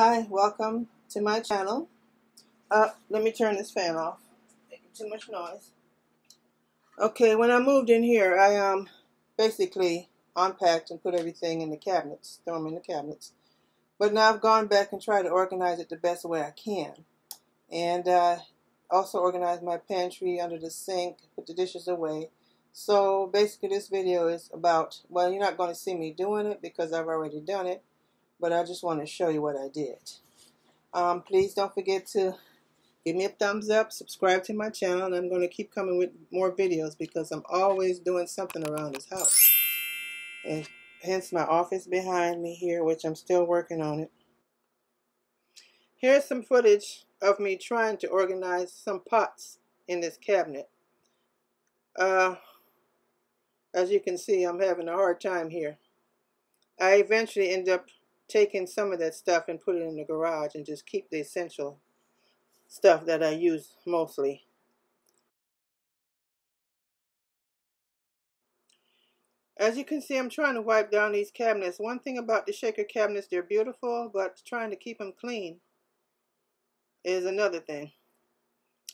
Hi, welcome to my channel. Let me turn this fan off. Making too much noise. Okay, when I moved in here, I basically unpacked and put everything in the cabinets, throw them in the cabinets. But now I've gone back and tried to organize it the best way I can. And also organize my pantry under the sink, put the dishes away. So basically this video is about, well, you're not going to see me doing it because I've already done it, but I just want to show you what I did. Please don't forget to give me a thumbs up, subscribe to my channel, and I'm going to keep coming with more videos because I'm always doing something around this house. And hence my office behind me here, which I'm still working on it. Here's some footage of me trying to organize some pots in this cabinet. As you can see, I'm having a hard time here. I eventually end up taking some of that stuff and put it in the garage and just keep the essential stuff that I use mostly. As you can see, I'm trying to wipe down these cabinets. One thing about the shaker cabinets, they're beautiful, but trying to keep them clean is another thing.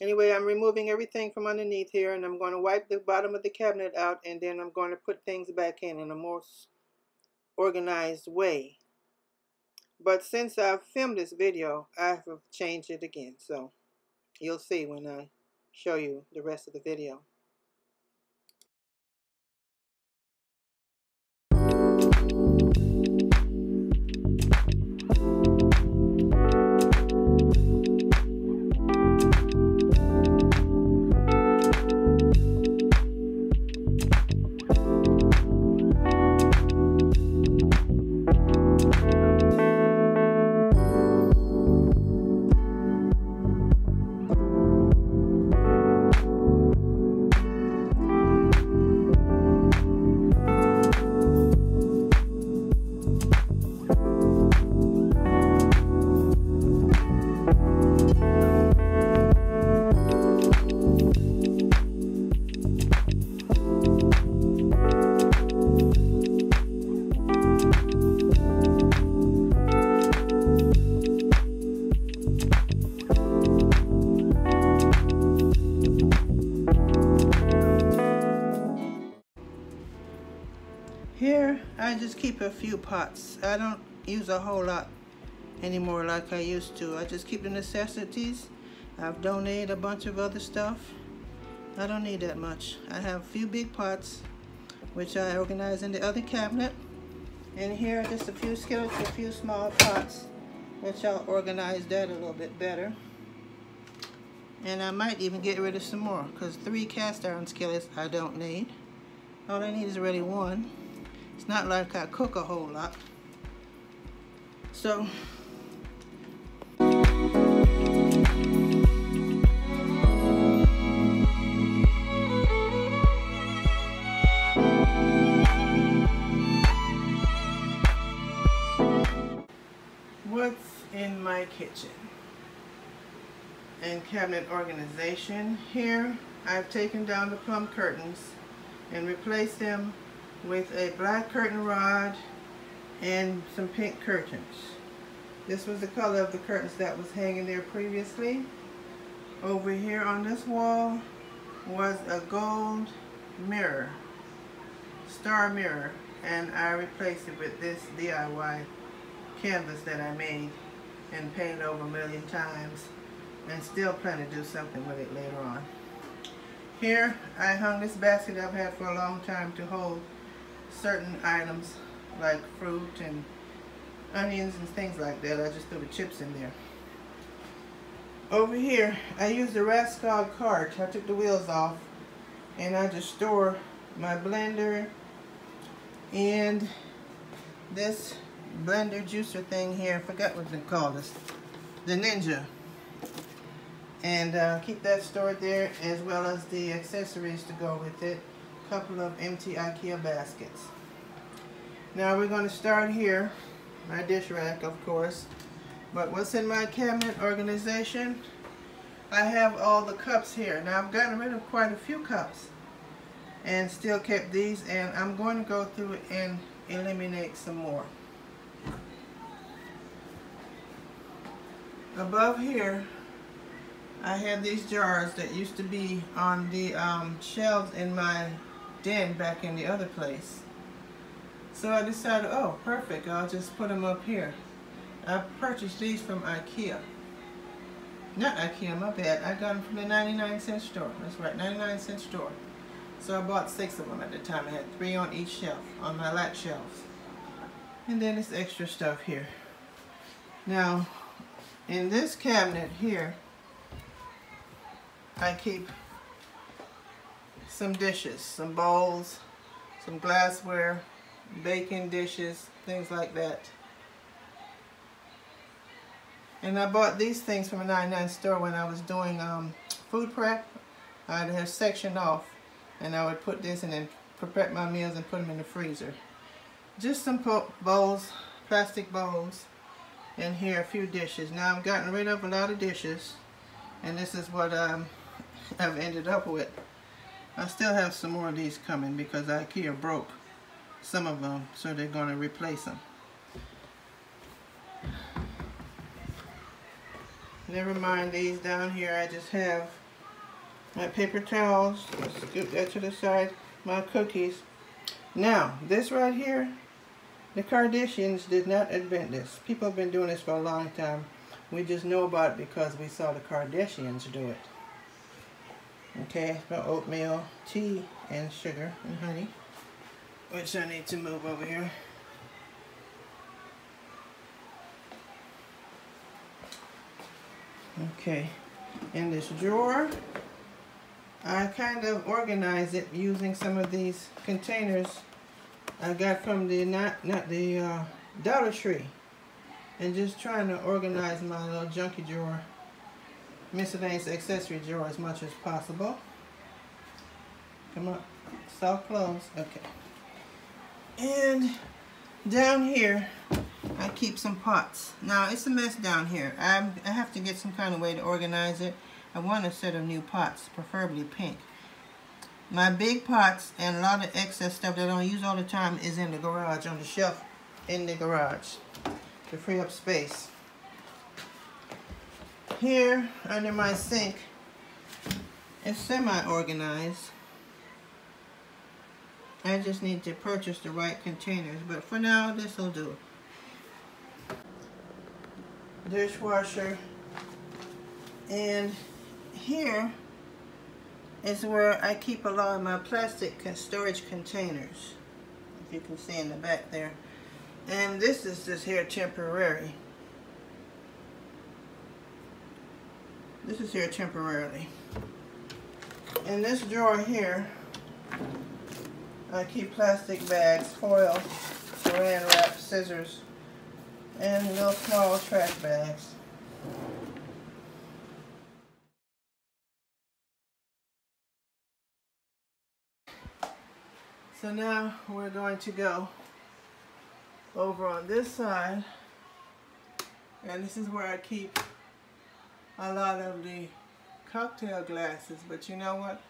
Anyway, I'm removing everything from underneath here, and I'm going to wipe the bottom of the cabinet out, and then I'm going to put things back in a more organized way. But since I've filmed this video, I have changed it again, so you'll see when I show you the rest of the video. Here, I just keep a few pots. I don't use a whole lot anymore like I used to. I just keep the necessities. I've donated a bunch of other stuff. I don't need that much. I have a few big pots, which I organize in the other cabinet. And here are just a few skillets, a few small pots, which I'll organize that a little bit better. And I might even get rid of some more, because 3 cast iron skillets I don't need. All I need is really 1. It's not like I cook a whole lot. So what's in my kitchen and cabinet organization? Here I've taken down the plum curtains and replaced them with a black curtain rod and some pink curtains. This was the color of the curtains that was hanging there previously. Over here on this wall was a gold mirror, star mirror, and I replaced it with this DIY canvas that I made and painted over a million times, and still plan to do something with it later on. Here I hung this basket I've had for a long time to hold certain items like fruit and onions and things like that. I just threw the chips in there. Over here I used a rascal cart. I took the wheels off and I just store my blender and this blender juicer thing here. I forgot what they call this. The Ninja. And keep that stored there, as well as the accessories to go with it. A couple of empty IKEA baskets. Now we're going to start here. My dish rack, of course. But what's in my cabinet organization? I have all the cups here. Now I've gotten rid of quite a few cups and still kept these, and I'm going to go through and eliminate some more. Above here, I have these jars that used to be on the shelves in my den back in the other place. So I decided, oh, perfect, I'll just put them up here. I purchased these from IKEA. Not IKEA, my bad. I got them from the 99-cent store. That's right, 99-cent store. So I bought 6 of them at the time. I had 3 on each shelf, on my lat shelves. And then this extra stuff here. Now, in this cabinet here, I keep some dishes, some bowls, some glassware, baking dishes, things like that. And I bought these things from a 99 store when I was doing food prep. I'd have sectioned off, and I would put this and then prep my meals and put them in the freezer. Just some bowls, plastic bowls, and here a few dishes. Now I've gotten rid of a lot of dishes, and this is what I've ended up with. I still have some more of these coming because IKEA broke some of them, so they're going to replace them. Never mind these down here. I just have my paper towels. Let's scoop that to the side. My cookies. Now, this right here, the Kardashians did not invent this. People have been doing this for a long time. We just know about it because we saw the Kardashians do it. Okay, for oatmeal, tea, and sugar and honey, which I need to move over here. Okay, in this drawer, I kind of organize it using some of these containers I got from the Dollar Tree, and just trying to organize my little junky drawer, miscellaneous accessory drawer as much as possible. Come on, soft close. Okay. And down here, I keep some pots. Now, it's a mess down here. I have to get some kind of way to organize it. I want a set of new pots, preferably pink. My big pots and a lot of excess stuff that I don't use all the time is in the garage, on the shelf in the garage, to free up space. Here, under my sink, it's semi-organized. I just need to purchase the right containers, but for now, this will do. Dishwasher, and here is where I keep a lot of my plastic storage containers, if you can see in the back there. And this is just here temporary. This is here temporarily. In this drawer here, I keep plastic bags, foil, saran wrap, scissors, and little small trash bags. So now we're going to go over on this side, and this is where I keep a lot of the cocktail glasses, but you know what?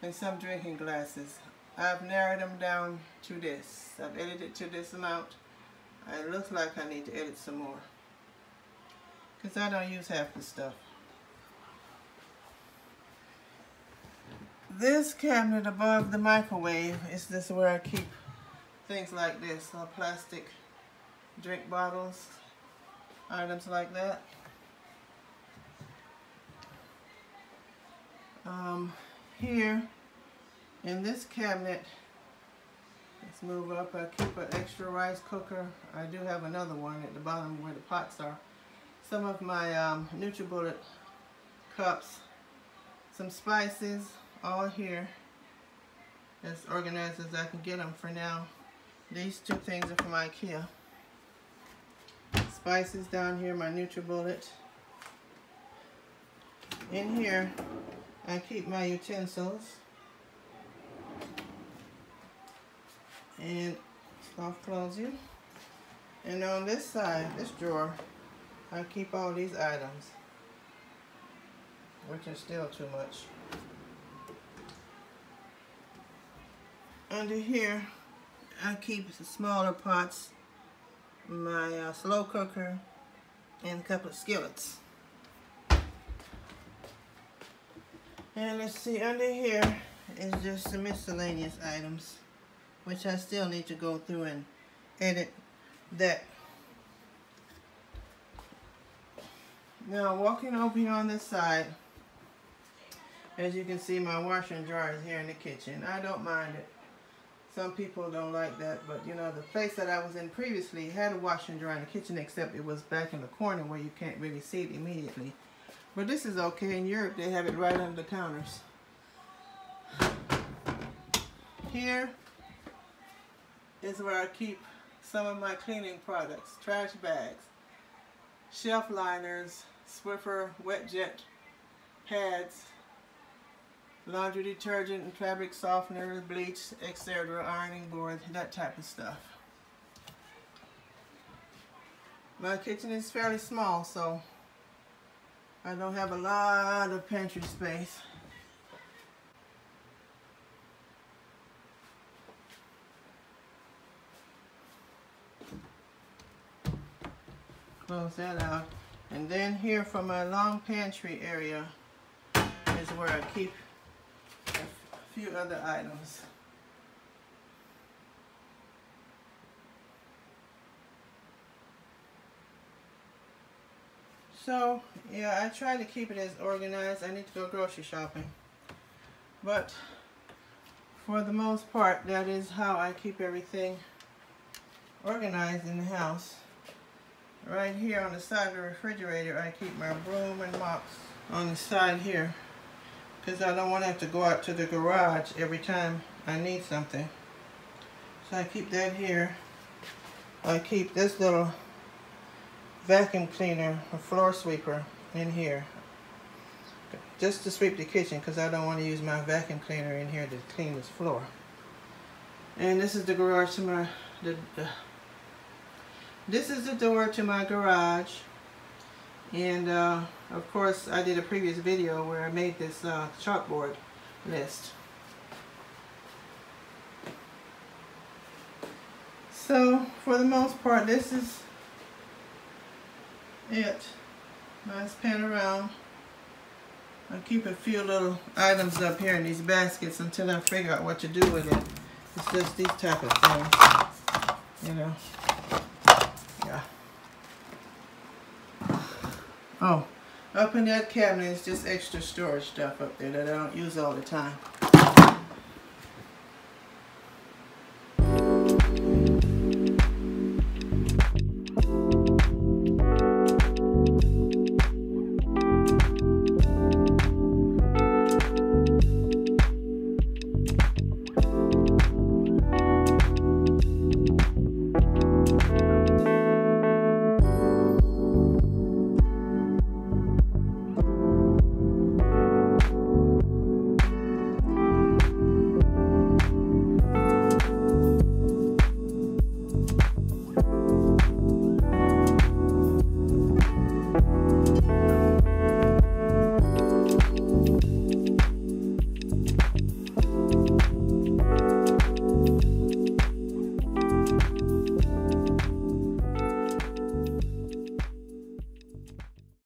And some drinking glasses. I've narrowed them down to this. I've edited to this amount. It looks like I need to edit some more, because I don't use half the stuff. This cabinet above the microwave is this where I keep things like this, plastic drink bottles, items like that. Here in this cabinet, let's move up, I keep an extra rice cooker. I do have another one at the bottom where the pots are. Some of my NutriBullet cups, some spices, all here, as organized as I can get them for now. These two things are from IKEA. Spices down here, my NutriBullet. In here, I keep my utensils. And soft close you. And on this side, this drawer, I keep all these items, which is still too much. Under here, I keep the smaller pots, my slow cooker, and a couple of skillets. And let's see, under here is just some miscellaneous items, which I still need to go through and edit that. Now, walking over here on this side, as you can see, my washer and dryer is here in the kitchen. I don't mind it. Some people don't like that, but you know, the place that I was in previously had a washer and dryer in the kitchen, except it was back in the corner where you can't really see it immediately. But this is okay. In Europe, they have it right under the counters. Here is where I keep some of my cleaning products: trash bags, shelf liners, Swiffer wet jet pads, laundry detergent and fabric softener, bleach, etc., ironing board, that type of stuff. My kitchen is fairly small, so I don't have a lot of pantry space. Close that out. And then here for my long pantry area is where I keep a few other items. So, yeah, I try to keep it as organized. I need to go grocery shopping. But for the most part, that is how I keep everything organized in the house. Right here on the side of the refrigerator, I keep my broom and mops on the side here, because I don't want to have to go out to the garage every time I need something. So I keep that here. I keep this little vacuum cleaner, a floor sweeper, in here, just to sweep the kitchen, because I don't want to use my vacuum cleaner in here to clean this floor. And this is the garage to my this is the door to my garage. And of course, I did a previous video where I made this chalkboard list. So for the most part, this is it. Let's pan around. I'll keep a few little items up here in these baskets until I figure out what to do with it. It's just these type of things, you know. Yeah. Oh, up in that cabinet is just extra storage stuff up there that I don't use all the time.